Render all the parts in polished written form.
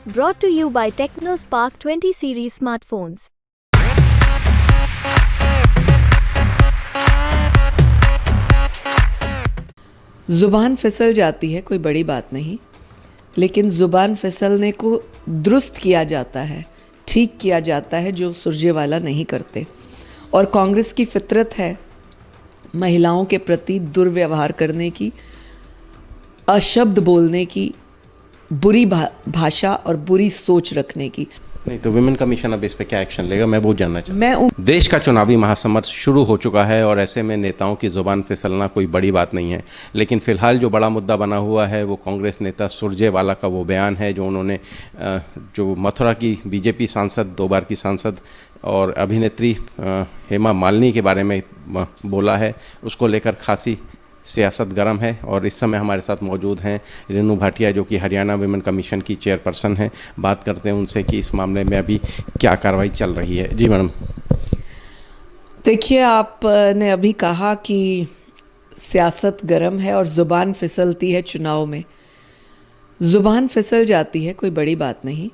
Brought to you by TechnoSpark 20 series smartphones. ज़ुबान फिसल जाती है कोई बड़ी बात नहीं, लेकिन ज़ुबान फिसलने को दुरुस्त किया जाता है, ठीक किया जाता है जो सुरजेवाला नहीं करते। और कांग्रेस की फितरत है महिलाओं के प्रति दुर्व्यवहार करने की, अशब्द बोलने की, बुरी भाषा और बुरी सोच रखने की। नहीं तो विमेन कमीशन अब इस पे क्या एक्शन लेगा, मैं वो जानना चाहता हूँ। देश का चुनावी महासमर शुरू हो चुका है और ऐसे में नेताओं की ज़ुबान फिसलना कोई बड़ी बात नहीं है, लेकिन फ़िलहाल जो बड़ा मुद्दा बना हुआ है वो कांग्रेस नेता सुरजेवाला का वो बयान है जो उन्होंने जो मथुरा की बीजेपी सांसद, 2 बार की सांसद और अभिनेत्री हेमा मालिनी के बारे में बोला है। उसको लेकर खासी सियासत गर्म है और इस समय हमारे साथ मौजूद हैं रेनू भाटिया जो कि हरियाणा विमेन कमीशन की चेयरपर्सन हैं। बात करते हैं उनसे कि इस मामले में अभी क्या कार्रवाई चल रही है। जी मैडम। देखिए, आपने अभी कहा कि सियासत गर्म है और ज़ुबान फिसलती है चुनाव में। ज़ुबान फिसल जाती है कोई बड़ी बात नहीं,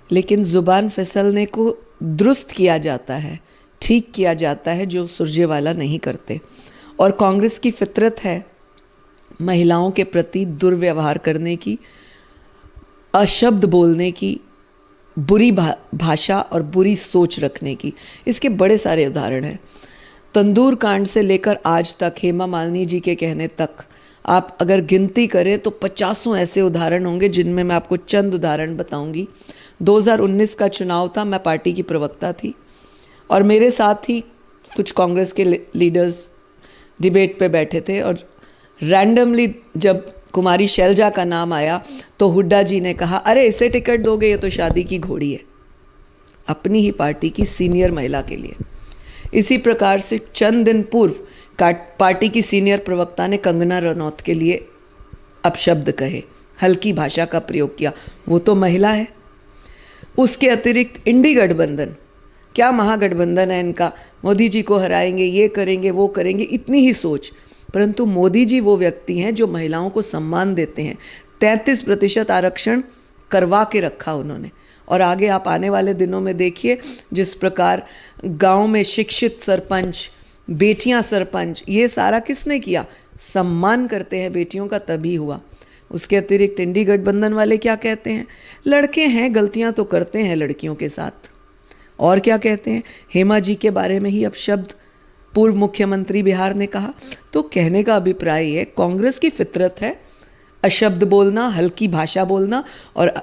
लेकिन ज़ुबान फिसलने को दुरुस्त किया जाता है, ठीक किया जाता है जो सुरजेवाला नहीं करते। और कांग्रेस की फितरत है महिलाओं के प्रति दुर्व्यवहार करने की, अशब्द बोलने की, बुरी भाषा और बुरी सोच रखने की। इसके बड़े सारे उदाहरण हैं। तंदूर कांड से लेकर आज तक, हेमा मालिनी जी के कहने तक, आप अगर गिनती करें तो 50 ऐसे उदाहरण होंगे जिनमें मैं आपको चंद उदाहरण बताऊंगी। 2019 का चुनाव था, मैं पार्टी की प्रवक्ता थी और मेरे साथ ही कुछ कांग्रेस के लीडर्स डिबेट पे बैठे थे और रैंडमली जब कुमारी शैलजा का नाम आया तो हुड्डा जी ने कहा, अरे इसे टिकट दोगे, ये तो शादी की घोड़ी है, अपनी ही पार्टी की सीनियर महिला के लिए। इसी प्रकार से चंद दिन पूर्व पार्टी की सीनियर प्रवक्ता ने कंगना रनौत के लिए अपशब्द कहे, हल्की भाषा का प्रयोग किया, वो तो महिला है। उसके अतिरिक्त इंडी गठबंधन, क्या महागठबंधन है इनका, मोदी जी को हराएंगे, ये करेंगे, वो करेंगे, इतनी ही सोच। परंतु मोदी जी वो व्यक्ति हैं जो महिलाओं को सम्मान देते हैं। 33% आरक्षण करवा के रखा उन्होंने। और आगे आप आने वाले दिनों में देखिए जिस प्रकार गांव में शिक्षित सरपंच, बेटियां सरपंच, ये सारा किसने किया? सम्मान करते हैं बेटियों का, तभी हुआ। उसके अतिरिक्त इंडी गठबंधन वाले क्या कहते हैं? लड़के हैं, गलतियां तो करते हैं लड़कियों के साथ। और क्या कहते हैं? हेमा जी के बारे में ही अपशब्द पूर्व मुख्यमंत्री बिहार ने कहा। तो कहने का अभिप्राय है कांग्रेस की फितरत है अशब्द बोलना, हल्की भाषा बोलना। और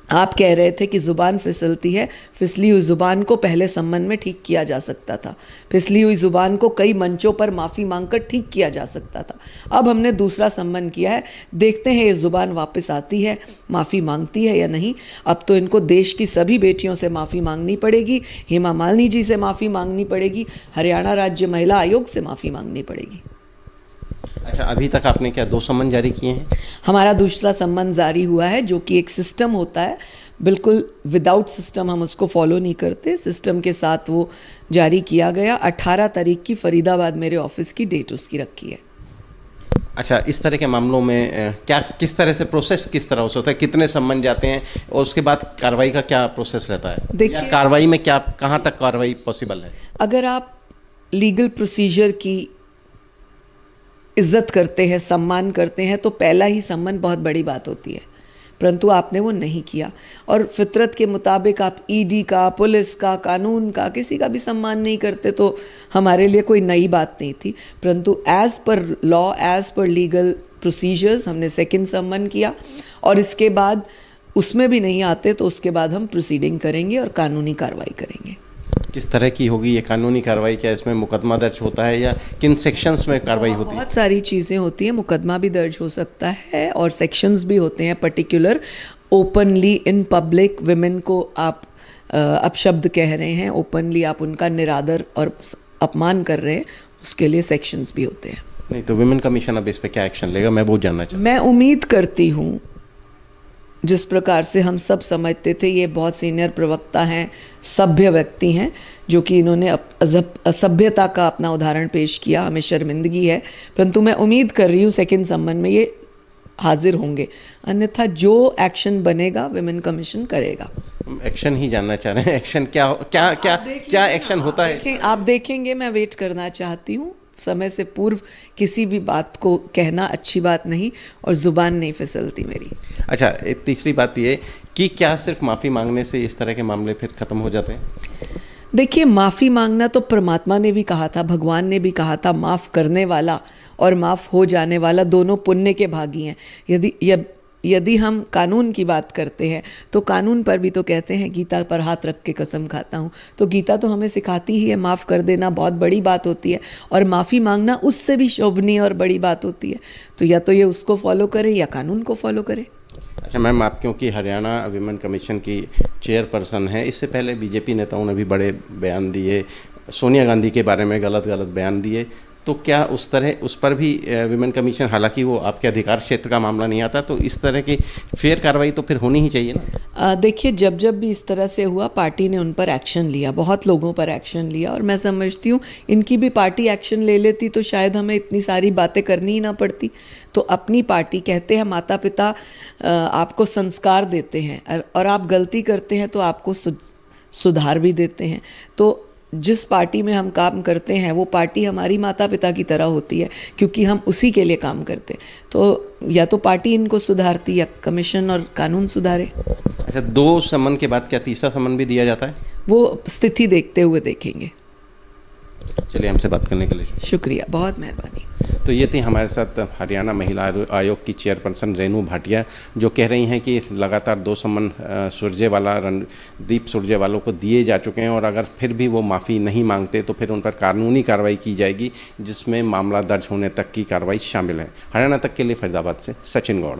आप कह रहे थे कि ज़ुबान फिसलती है, फिसली हुई ज़ुबान को पहले संबंध में ठीक किया जा सकता था, फिसली हुई ज़ुबान को कई मंचों पर माफ़ी मांगकर ठीक किया जा सकता था। अब हमने दूसरा संबंध किया है, देखते हैं ये ज़ुबान वापस आती है, माफ़ी मांगती है या नहीं। अब तो इनको देश की सभी बेटियों से माफ़ी मांगनी पड़ेगी, हेमा मालिनी जी से माफ़ी मांगनी पड़ेगी, हरियाणा राज्य महिला आयोग से माफ़ी मांगनी पड़ेगी। अच्छा, अभी तक आपने क्या 2 सम्मन जारी किए हैं? हमारा दूसरा सम्मन जारी हुआ है, जो कि एक सिस्टम होता है, बिल्कुल विदाउट सिस्टम हम उसको फॉलो नहीं करते, सिस्टम के साथ वो जारी किया गया। 18 तारीख की फरीदाबाद मेरे ऑफिस की डेट उसकी रखी है। अच्छा, इस तरह के मामलों में क्या, किस तरह से प्रोसेस किस तरह से होता है, कितने सम्मन जाते हैं और उसके बाद कार्रवाई का क्या प्रोसेस रहता है? देखिए, कार्रवाई में क्या, कहाँ तक कार्रवाई पॉसिबल है? अगर आप लीगल प्रोसीजर की इज्जत करते हैं, सम्मान करते हैं, तो पहला ही सम्मन बहुत बड़ी बात होती है, परंतु आपने वो नहीं किया। और फितरत के मुताबिक आप ईडी का, पुलिस का, कानून का, किसी का भी सम्मान नहीं करते, तो हमारे लिए कोई नई बात नहीं थी। परंतु as per law, as per legal procedures हमने सेकंड सम्मन किया और इसके बाद उसमें भी नहीं आते तो उसके बाद हम प्रोसीडिंग करेंगे और कानूनी कार्रवाई करेंगे। किस तरह की होगी ये कानूनी कार्रवाई? क्या इसमें मुकदमा दर्ज होता है या किन सेक्शंस में कार्रवाई होती है? बहुत सारी चीज़ें होती हैं, मुकदमा भी दर्ज हो सकता है और सेक्शंस भी होते हैं particular. Openly in public women को आप अपशब्द कह रहे हैं, ओपनली आप उनका निरादर और अपमान कर रहे हैं, उसके लिए सेक्शंस भी होते हैं। नहीं तो विमेन कमीशन अब इस पे क्या एक्शन लेगा, मैं वो जानना चाहता हूँ। मैं उम्मीद करती हूँ, जिस प्रकार से हम सब समझते थे ये बहुत सीनियर प्रवक्ता हैं, सभ्य व्यक्ति हैं, जो कि इन्होंने असभ्यता का अपना उदाहरण पेश किया, हमें शर्मिंदगी है। परंतु मैं उम्मीद कर रही हूँ सेकंड सम्मन में ये हाजिर होंगे, अन्यथा जो एक्शन बनेगा विमेन कमीशन करेगा। हम एक्शन ही जानना चाह रहे हैं, एक्शन क्या क्या क्या क्या एक्शन होता है? आप देखेंगे, मैं वेट करना चाहती हूँ। समय से पूर्व किसी भी बात को कहना अच्छी बात नहीं, और ज़ुबान नहीं फिसलती मेरी। अच्छा, एक तीसरी बात ये कि क्या सिर्फ माफ़ी मांगने से इस तरह के मामले फिर ख़त्म हो जाते हैं? देखिए, माफ़ी मांगना तो परमात्मा ने भी कहा था, भगवान ने भी कहा था, माफ़ करने वाला और माफ़ हो जाने वाला दोनों पुण्य के भागी हैं। यदि हम कानून की बात करते हैं तो कानून पर भी तो कहते हैं, गीता पर हाथ रख के कसम खाता हूँ, तो गीता तो हमें सिखाती ही है माफ़ कर देना बहुत बड़ी बात होती है, और माफ़ी मांगना उससे भी शोभनीय और बड़ी बात होती है। तो या तो ये उसको फॉलो करे या कानून को फॉलो करे। अच्छा मैम, आप क्योंकि हरियाणा विमेन कमीशन की चेयरपर्सन हैं, इससे पहले बीजेपी नेताओं ने भी बड़े बयान दिए, सोनिया गांधी के बारे में गलत बयान दिए, तो क्या उस पर भी विमेन कमीशन, हालांकि वो आपके अधिकार क्षेत्र का मामला नहीं आता, तो इस तरह की फेयर कार्रवाई तो फिर होनी ही चाहिए ना? देखिए, जब भी इस तरह से हुआ, पार्टी ने उन पर एक्शन लिया, बहुत लोगों पर एक्शन लिया, और मैं समझती हूँ इनकी भी पार्टी एक्शन ले लेती तो शायद हमें इतनी सारी बातें करनी ही ना पड़ती। तो अपनी पार्टी, कहते हैं माता पिता आपको संस्कार देते हैं, और आप गलती करते हैं तो आपको सुधार भी देते हैं। तो जिस पार्टी में हम काम करते हैं वो पार्टी हमारी माता पिता की तरह होती है, क्योंकि हम उसी के लिए काम करते हैं। तो या तो पार्टी इनको सुधारती या कमीशन और कानून सुधारे। अच्छा, 2 समन के बाद क्या तीसरा समन भी दिया जाता है? वो स्थिति देखते हुए देखेंगे। चलिए, हमसे बात करने के लिए शुक्रिया, बहुत मेहरबानी। तो ये थी हमारे साथ हरियाणा महिला आयोग की चेयरपर्सन रेनू भाटिया, जो कह रही हैं कि लगातार 2 समन सुरजेवाला, रणदीप सुरजेवाला को दिए जा चुके हैं, और अगर फिर भी वो माफ़ी नहीं मांगते तो फिर उन पर कानूनी कार्रवाई की जाएगी, जिसमें मामला दर्ज होने तक की कार्रवाई शामिल है। हरियाणा तक के लिए फरीदाबाद से सचिन गौड़।